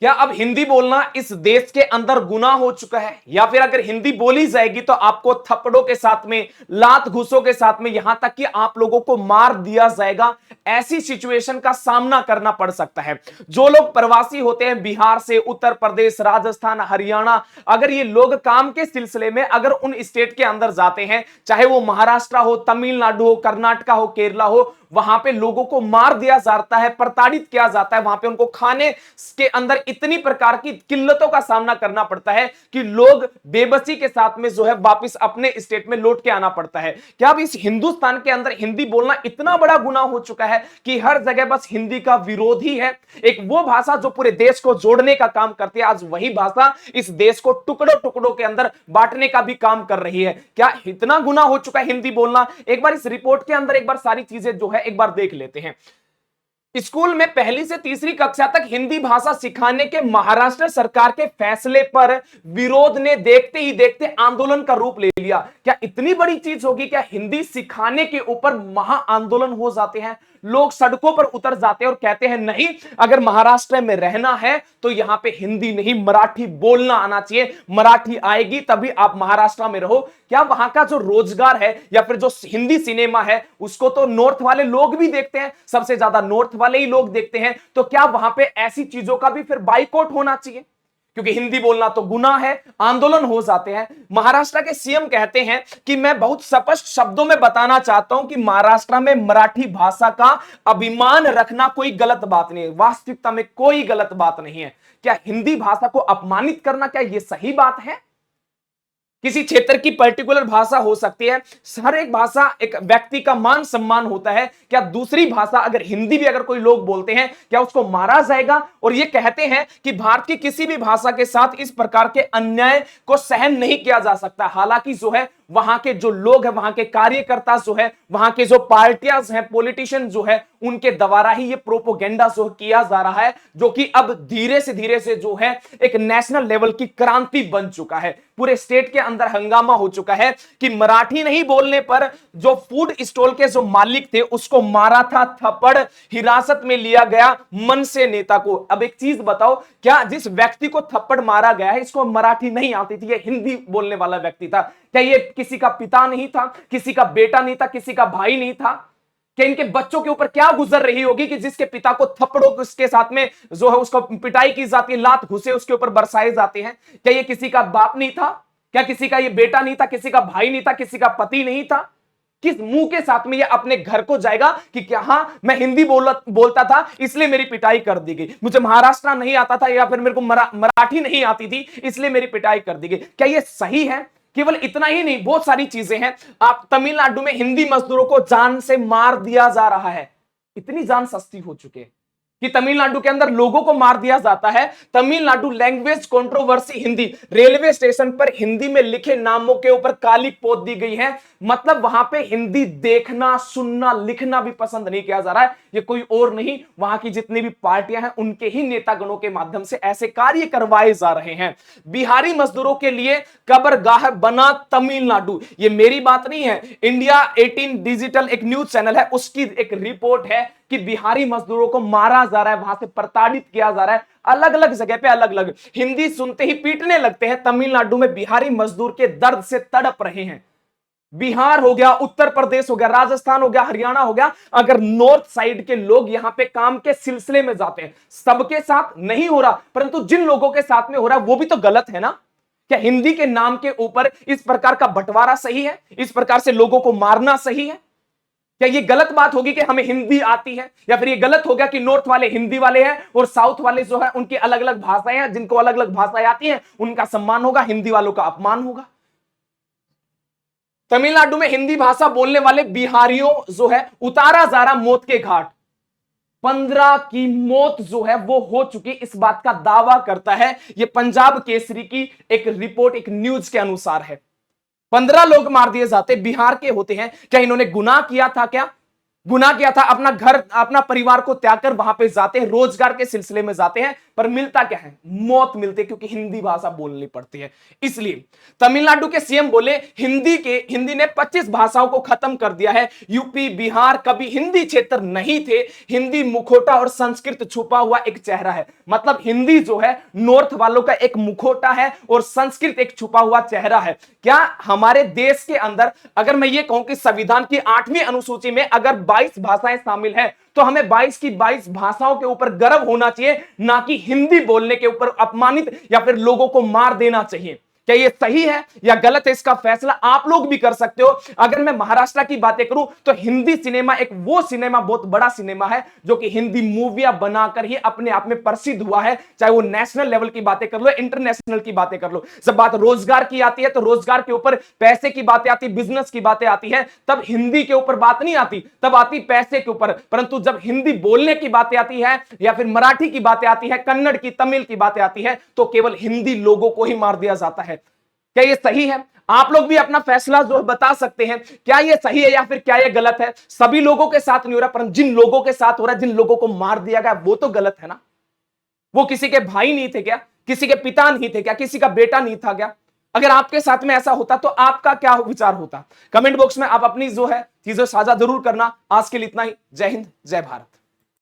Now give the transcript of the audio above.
क्या अब हिंदी बोलना इस देश के अंदर गुनाह हो चुका है, या फिर अगर हिंदी बोली जाएगी तो आपको थप्पड़ों के साथ में, लात घूसों के साथ में, यहां तक कि आप लोगों को मार दिया जाएगा? ऐसी सिचुएशन का सामना करना पड़ सकता है। जो लोग प्रवासी होते हैं बिहार से, उत्तर प्रदेश, राजस्थान, हरियाणा, अगर ये लोग काम के सिलसिले में अगर उन स्टेट के अंदर जाते हैं, चाहे वो महाराष्ट्र हो, तमिलनाडु हो, कर्नाटका हो, केरला हो, वहां पे लोगों को मार दिया जाता है, प्रताड़ित किया जाता है। वहां पे उनको खाने के अंदर इतनी प्रकार की किल्लतों का सामना करना पड़ता है कि लोग बेबसी के साथ में जो है वापस अपने स्टेट में लौट के आना पड़ता है। क्या अब इस हिंदुस्तान के अंदर हिंदी बोलना इतना बड़ा गुनाह हो चुका है कि हर जगह बस हिंदी का विरोध ही है? एक वो भाषा जो पूरे देश को जोड़ने का काम करती है, आज वही भाषा इस देश को टुकड़ों टुकड़ों के अंदर बांटने का भी काम कर रही है। क्या इतना गुनाह हो चुका है हिंदी बोलना? एक बार इस रिपोर्ट के अंदर एक बार सारी चीजें जो है एक बार देख लेते हैं। स्कूल में पहली से तीसरी कक्षा तक हिंदी भाषा सिखाने के महाराष्ट्र सरकार के फैसले पर विरोध ने देखते ही देखते आंदोलन का रूप ले लिया। क्या इतनी बड़ी चीज होगी? क्या हिंदी सिखाने के ऊपर महा आंदोलन हो जाते हैं? लोग सड़कों पर उतर जाते हैं और कहते हैं नहीं, अगर महाराष्ट्र में रहना है तो यहां पे हिंदी नहीं मराठी बोलना आना चाहिए, मराठी आएगी तभी आप महाराष्ट्र में रहो। क्या वहां का जो रोजगार है या फिर जो हिंदी सिनेमा है उसको तो नॉर्थ वाले लोग भी देखते हैं, सबसे ज्यादा नॉर्थ वाले ही लोग देखते हैं, तो क्या वहां पे ऐसी चीजों का भी फिर बाइकआउट होना चाहिए? क्योंकि हिंदी बोलना तो गुनाह है, आंदोलन हो जाते हैं। महाराष्ट्र के सीएम कहते हैं कि मैं बहुत स्पष्ट शब्दों में बताना चाहता हूं कि महाराष्ट्र में मराठी भाषा का अभिमान रखना कोई गलत बात नहीं है, वास्तविकता में कोई गलत बात नहीं है। क्या हिंदी भाषा को अपमानित करना क्या यह सही बात है? किसी क्षेत्र की पर्टिकुलर भाषा हो सकती है, हर एक भाषा एक व्यक्ति का मान सम्मान होता है। क्या दूसरी भाषा अगर हिंदी भी अगर कोई लोग बोलते हैं क्या उसको मारा जाएगा? और ये कहते हैं कि भारत की किसी भी भाषा के साथ इस प्रकार के अन्याय को सहन नहीं किया जा सकता। हालांकि जो है वहां के जो लोग हैं, वहां के कार्यकर्ता जो है, वहां के जो पार्टियां हैं, पॉलिटिशियन जो है, उनके द्वारा ही ये प्रोपोगेंडा जो किया जा रहा है, जो कि अब धीरे से जो है एक नेशनल लेवल की क्रांति बन चुका है। पूरे स्टेट के अंदर हंगामा हो चुका है कि मराठी नहीं बोलने पर जो फूड स्टॉल के जो मालिक थे उसको मारा था थप्पड़, हिरासत में लिया गया मनसे नेता को। अब एक चीज बताओ, क्या जिस व्यक्ति को थप्पड़ मारा गया है इसको मराठी नहीं आती थी, ये हिंदी बोलने वाला व्यक्ति था? क्या ये किसी का पिता नहीं था, किसी का बेटा नहीं था, किसी का भाई नहीं था? क्या इनके बच्चों के ऊपर क्या गुजर रही होगी कि जिसके पिता को थप्पड़ों के साथ में जो है उसको पिटाई की जाती है, लात घुसे उसके ऊपर बरसाए जाते हैं? क्या ये किसी का बाप नहीं था? क्या किसी का ये बेटा नहीं था, किसी का भाई नहीं था, किसी का पति नहीं था? किस मुंह के साथ में ये अपने घर को जाएगा कि क्या हाँ मैं हिंदी बोलता था इसलिए मेरी पिटाई कर दी गई, मुझे महाराष्ट्र नहीं आता था या फिर मेरे को मराठी नहीं आती थी इसलिए मेरी पिटाई कर दी गई? क्या ये सही है? केवल इतना ही नहीं, बहुत सारी चीजें हैं। आप तमिलनाडु में हिंदी मजदूरों को जान से मार दिया जा रहा है। इतनी जान सस्ती हो चुकी है कि तमिलनाडु के अंदर लोगों को मार दिया जाता है। Tamil Nadu language controversy Hindi, railway station पर हिंदी में लिखे नामों के ऊपर काली पोत दी गई है। मतलब वहां पे हिंदी देखना, सुनना, लिखना भी पसंद नहीं किया जा रहा है। ये कोई और नहीं, वहां की जितनी भी पार्टियां हैं उनके ही नेतागणों के माध्यम से ऐसे कार्य करवाए जा रहे हैं। बिहारी मजदूरों के लिए कब्रगाह बना तमिलनाडु, ये मेरी बात नहीं है, इंडिया 18 डिजिटल एक न्यूज चैनल है उसकी एक रिपोर्ट है कि बिहारी मजदूरों को मारा जा रहा है, वहां से प्रताड़ित किया जा रहा है। अलग अलग जगह पे अलग अलग हिंदी सुनते ही पीटने लगते हैं। तमिलनाडु में बिहारी मजदूर के दर्द से तड़प रहे हैं। बिहार हो गया, उत्तर प्रदेश हो गया, राजस्थान हो गया, हरियाणा हो गया, अगर नॉर्थ साइड के लोग यहां पे काम के सिलसिले में जाते हैं, सबके साथ नहीं हो रहा, परंतु जिन लोगों के साथ में हो रहा है वो भी तो गलत है ना? क्या हिंदी के नाम के ऊपर इस प्रकार का बंटवारा सही है? इस प्रकार से लोगों को मारना सही है? क्या ये गलत बात होगी कि हमें हिंदी आती है, या फिर ये गलत हो गया कि नॉर्थ वाले हिंदी वाले हैं और साउथ वाले जो है उनकी अलग अलग भाषाएं हैं, जिनको अलग अलग भाषाएं आती हैं उनका सम्मान होगा, हिंदी वालों का अपमान होगा? तमिलनाडु में हिंदी भाषा बोलने वाले बिहारियों जो है उतारा जा रहा मौत के घाट। 15 की मौत जो है वो हो चुकी, इस बात का दावा करता है ये पंजाब केसरी की एक रिपोर्ट, एक न्यूज के अनुसार है। 15 लोग मार दिए जाते, बिहार के होते हैं। क्या इन्होंने गुनाह किया था? क्या गुनाह किया था, अपना घर अपना परिवार को त्याग कर वहां पे जाते हैं, रोजगार के सिलसिले में जाते हैं, पर मिलता क्या है? मौत मिलती है, क्योंकि हिंदी भाषा बोलनी पड़ती है। इसलिए तमिलनाडु के सीएम बोले हिंदी ने 25 भाषाओं को खत्म कर दिया है। यूपी बिहार कभी हिंदी क्षेत्र नहीं थे, हिंदी मुखौटा और संस्कृत छुपा हुआ एक चेहरा है। मतलब हिंदी जो है नॉर्थ वालों का एक मुखौटा है और संस्कृत एक छुपा हुआ चेहरा है। क्या हमारे देश के अंदर अगर मैं ये कहूं कि संविधान की 8वीं अनुसूची में अगर 22 भाषाएं शामिल हैं, तो हमें 22 की 22 भाषाओं के ऊपर गर्व होना चाहिए, ना कि हिंदी बोलने के ऊपर अपमानित या फिर लोगों को मार देना चाहिए। क्या ये सही है या गलत है, इसका फैसला आप लोग भी कर सकते हो। अगर मैं महाराष्ट्र की बातें करूं तो हिंदी सिनेमा एक वो सिनेमा, बहुत बड़ा सिनेमा है जो कि हिंदी मूवियां बनाकर ही अपने आप में प्रसिद्ध हुआ है। चाहे वो नेशनल लेवल की बातें कर लो, इंटरनेशनल की बातें कर लो। जब बात रोजगार की आती है तो रोजगार के ऊपर पैसे की बातें आती, बिजनेस की बातें आती है, तब हिंदी के ऊपर बात नहीं आती, तब आती पैसे के ऊपर। परंतु जब हिंदी बोलने की बातें आती है या फिर मराठी की बातें आती है, कन्नड़ की, तमिल की बातें आती है, तो केवल हिंदी लोगों को ही मार दिया जाता है। क्या ये सही है? आप लोग भी अपना फैसला जो बता सकते हैं, क्या ये सही है या फिर क्या ये गलत है। सभी लोगों के साथ नहीं हो रहा, परंतु जिन लोगों के साथ हो रहा है, जिन लोगों को मार दिया गया, वो तो गलत है ना। वो किसी के भाई नहीं थे क्या? किसी के पिता नहीं थे क्या? किसी का बेटा नहीं था क्या? अगर आपके साथ में ऐसा होता तो आपका क्या विचार होता? कमेंट बॉक्स में आप अपनी जो है चीजें साझा जरूर करना। आज के लिए इतना ही। जय हिंद, जय भारत।